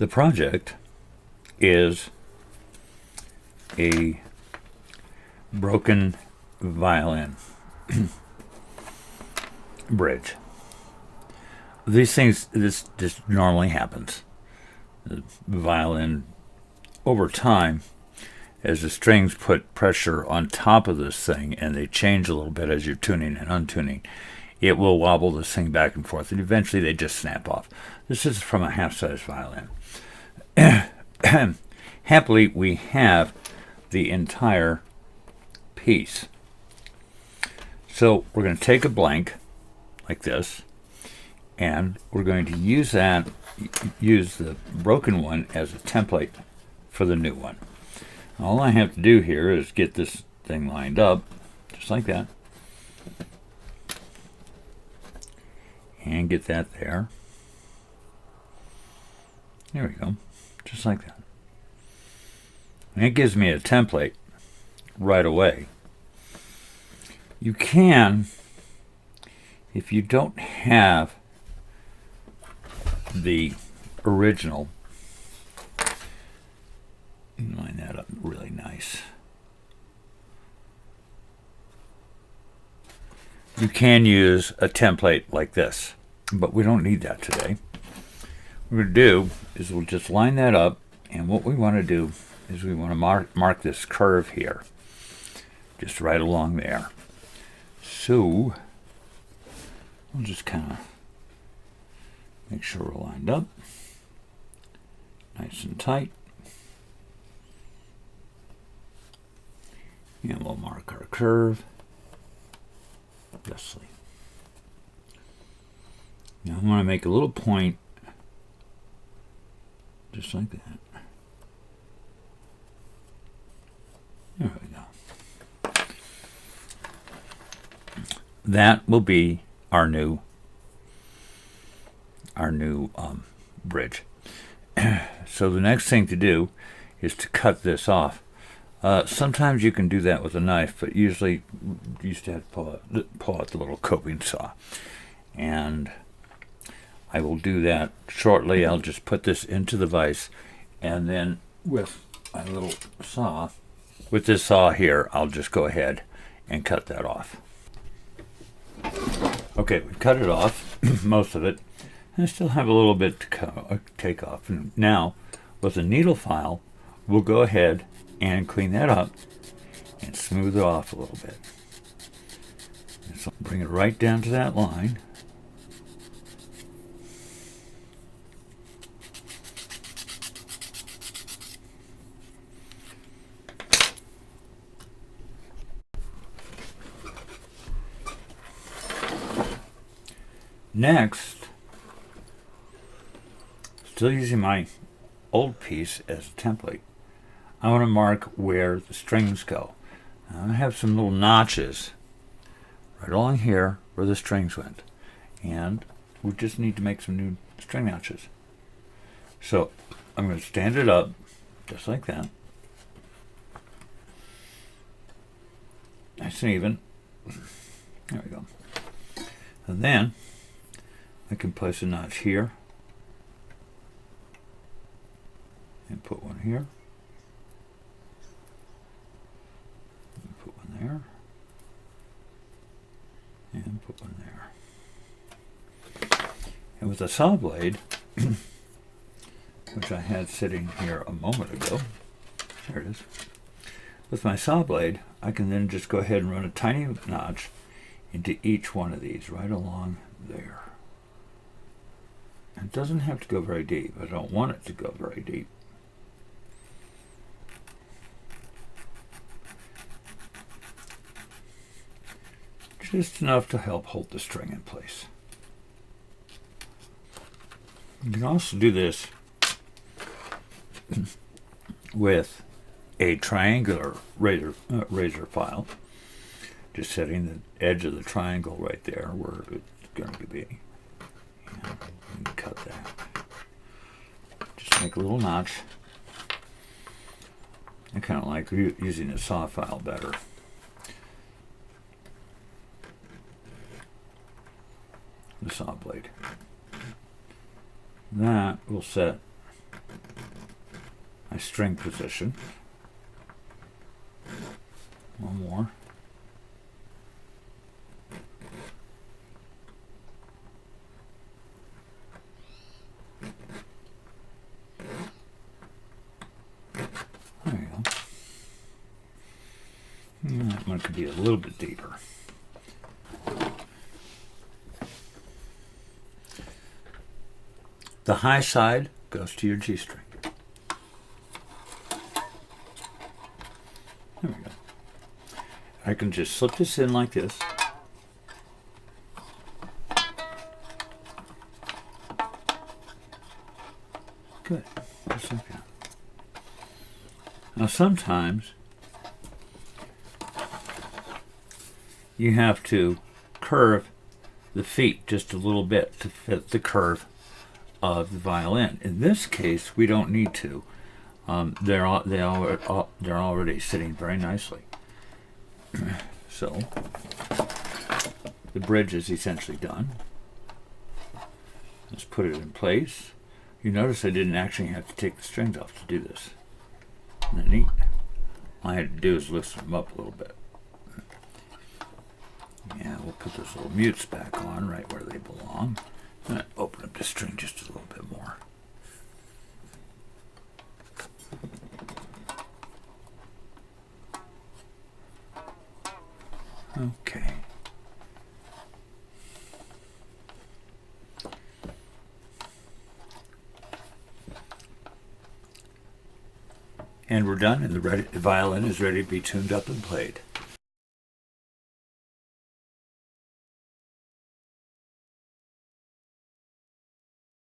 The project is a broken violin bridge. These things, this normally happens. The violin, over time, as the strings put pressure on top of this thing and they change a little bit as you're tuning and untuning, it will wobble this thing back and forth, and eventually they just snap off. This is from a half-size violin. Happily, we have the entire piece. So we're going to take a blank like this, and we're going to use the broken one as a template for the new one. All I have to do here is get this thing lined up, just like that, and get that there. There we go, just like that. And it gives me a template right away. You can, if you don't have the original, line that up really nice. You can use a template like this, but we don't need that today. What we're going to do is we'll just line that up, and what we want to do is we want to mark this curve here, just right along there. So we'll just kind of make sure we're lined up, nice and tight. And we'll mark our curve justly. Now I want to make a little point, just like that. There we go. That will be our new bridge. So the next thing to do is to cut this off. Sometimes you can do that with a knife, but usually you used to have to pull out the little coping saw. And I will do that shortly. I'll just put this into the vise, and then with my little saw, with this saw here, I'll just go ahead and cut that off. Okay, we cut it off, most of it. I still have a little bit to take off. And now, with a needle file, we'll go ahead and clean that up and smooth it off a little bit. And so bring it right down to that line. Next, still using my old piece as a template, I want to mark where the strings go. Now, I have some little notches right along here where the strings went, and we just need to make some new string notches. So I'm going to stand it up just like that, nice and even. There we go. And then I can place a notch here and put one here. Put one there, and put one there. And with a saw blade, which I had sitting here a moment ago, there it is. With my saw blade, I can then just go ahead and run a tiny notch into each one of these right along there. It doesn't have to go very deep. I don't want it to go very deep. Just enough to help hold the string in place. You can also do this with a triangular razor file, just setting the edge of the triangle right there where it's going to be. And cut that. Just make a little notch. I kind of like using a saw file better. The saw blade. That will set my string position. One more. There you go. That one could be a little bit deeper. The high side goes to your G string. There we go. I can just slip this in like this. Good. Just like that. Now sometimes you have to curve the feet just a little bit to fit the curve of the violin. In this case, we don't need to. They're already sitting very nicely. So the bridge is essentially done. Let's put it in place. You notice I didn't actually have to take the strings off to do this. Isn't that neat? All I had to do is loosen them up a little bit. Yeah, we'll put those little mutes back on right where they belong. And open up the string just a little bit more. Okay. And we're done, and the violin is ready to be tuned up and played.